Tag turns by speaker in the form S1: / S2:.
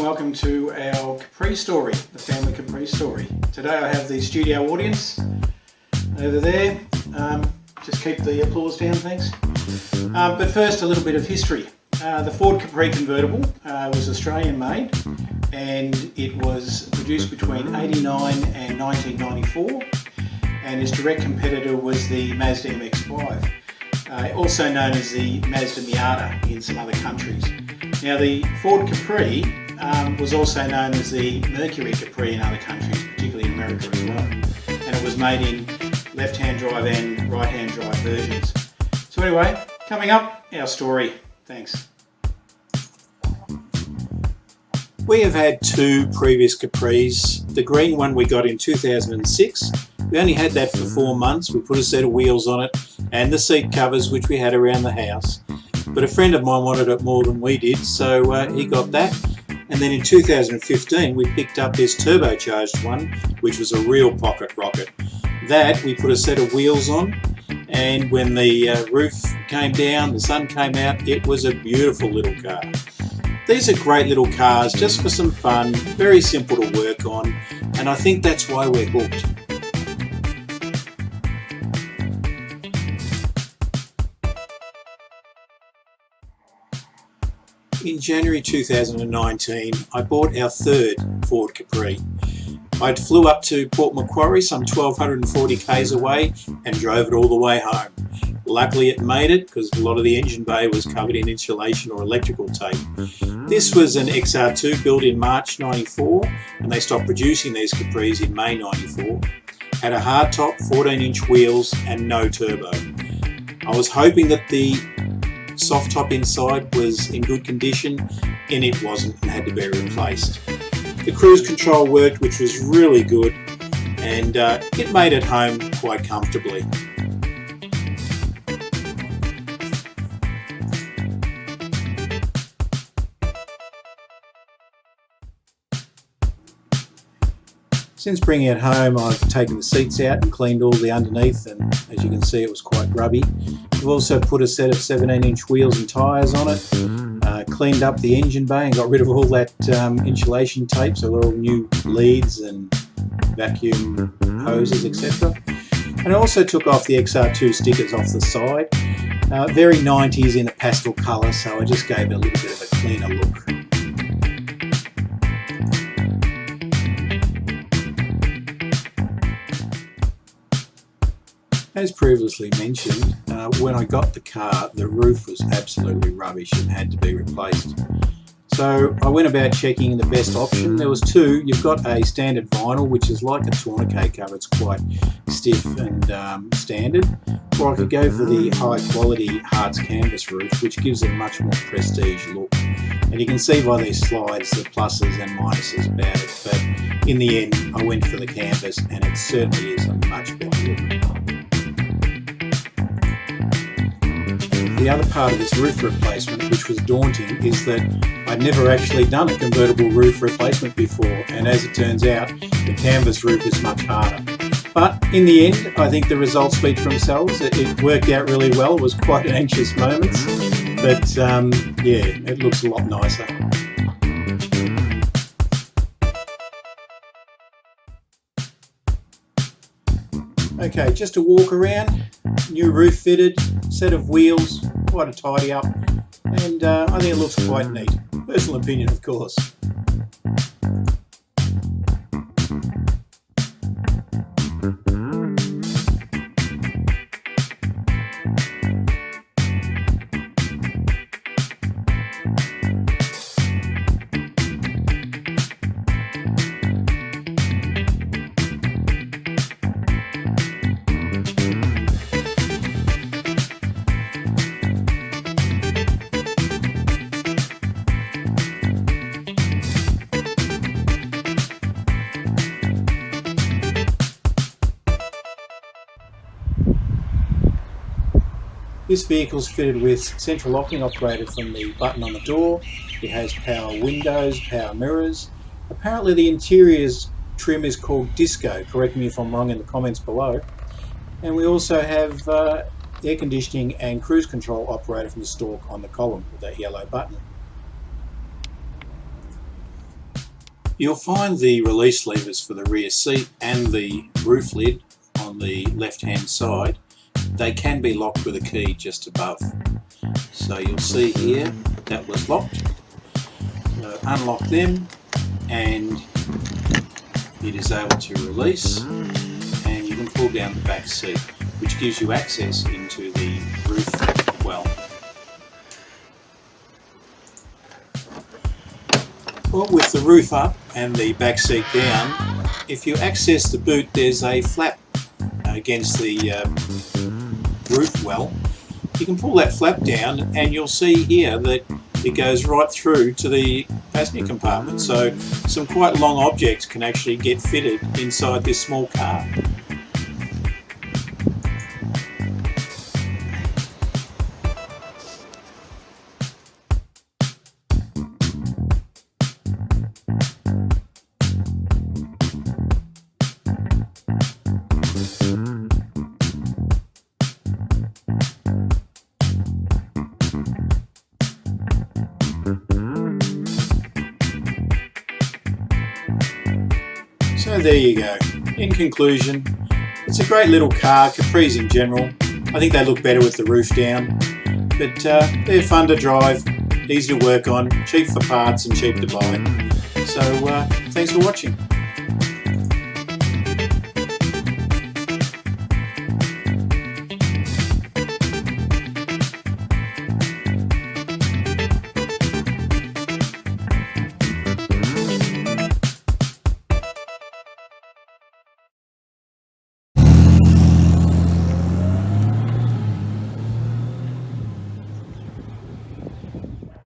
S1: welcome to our Capri story, the family Capri story. Today I have the studio audience over there. Just keep the applause down, thanks. But first, a little bit of history. The Ford Capri Convertible was Australian made, and it was produced between 89 and 1994, and its direct competitor was the Mazda MX-5, also known as the Mazda Miata in some other countries. Now, the Ford Capri was also known as the Mercury Capri in other countries, particularly in America as well, and it was made in left-hand drive and right-hand drive versions. So anyway, coming up, our story. Thanks.
S2: We have had two previous Capris. The green one we got in 2006. We only had that for 4 months. We put a set of wheels on it and the seat covers, which we had around the house. But a friend of mine wanted it more than we did, so he got that. And then in 2015 we picked up this turbocharged one, which was a real pocket rocket. That we put a set of wheels on, and when the roof came down, the sun came out, it was a beautiful little car. These are great little cars just for some fun, very simple to work on, and I think that's why we're hooked. In January 2019, I bought our third Ford Capri. I flew up to Port Macquarie, some 1,240 k's away, and drove it all the way home. Luckily it made it, because a lot of the engine bay was covered in insulation or electrical tape. This was an XR2 built in March 94, and they stopped producing these Capris in May 94. Had a hardtop, 14-inch wheels, and no turbo. I was hoping that the soft top inside was in good condition, and it wasn't and had to be replaced. The cruise control worked, which was really good, and it made it home quite comfortably. Since bringing it home, I've taken the seats out and cleaned all the underneath, and as you can see, it was quite grubby. I've also put a set of 17-inch wheels and tyres on it, cleaned up the engine bay and got rid of all that insulation tape, so they're all new leads and vacuum hoses, etc. And I also took off the XR2 stickers off the side. Very 90s in a pastel colour, so I just gave it a little bit of a cleaner look. As previously mentioned, when I got the car, the roof was absolutely rubbish and had to be replaced. So I went about checking the best option. There was two. You've got a standard vinyl, which is like a tourniquet cover. It's quite stiff and standard. Or I could go for the high quality Hart's canvas roof, which gives it a much more prestige look. And you can see by these slides the pluses and minuses about it. But in the end, I went for the canvas, and it certainly is a much better look. The other part of this roof replacement, which was daunting, is that I'd never actually done a convertible roof replacement before, and as it turns out, the canvas roof is much harder. But in the end, I think the results speak for themselves. It worked out really well. It was quite anxious moments, but yeah, it looks a lot nicer. Okay, just a walk around, new roof fitted, set of wheels, quite a tidy up, and I think it looks quite neat. Personal opinion, of course. This vehicle is fitted with central locking operated from the button on the door. It has power windows, power mirrors. Apparently the interior's trim is called Disco, correct me if I'm wrong in the comments below. And we also have air conditioning and cruise control operated from the stalk on the column with that yellow button. You'll find the release levers for the rear seat and the roof lid on the left hand side. They can be locked with a key just above. So you'll see here that was locked. So unlock them and it is able to release, and you can pull down the back seat, which gives you access into the roof well. Well, with the roof up and the back seat down, if you access the boot, there's a flap against the roof well. You can pull that flap down and you'll see here that it goes right through to the passenger compartment. So some quite long objects can actually get fitted inside this small car. So there you go. In conclusion, it's a great little car. Capris in general, I think they look better with the roof down, but they're fun to drive, easy to work on, cheap for parts and cheap to buy. So thanks for watching.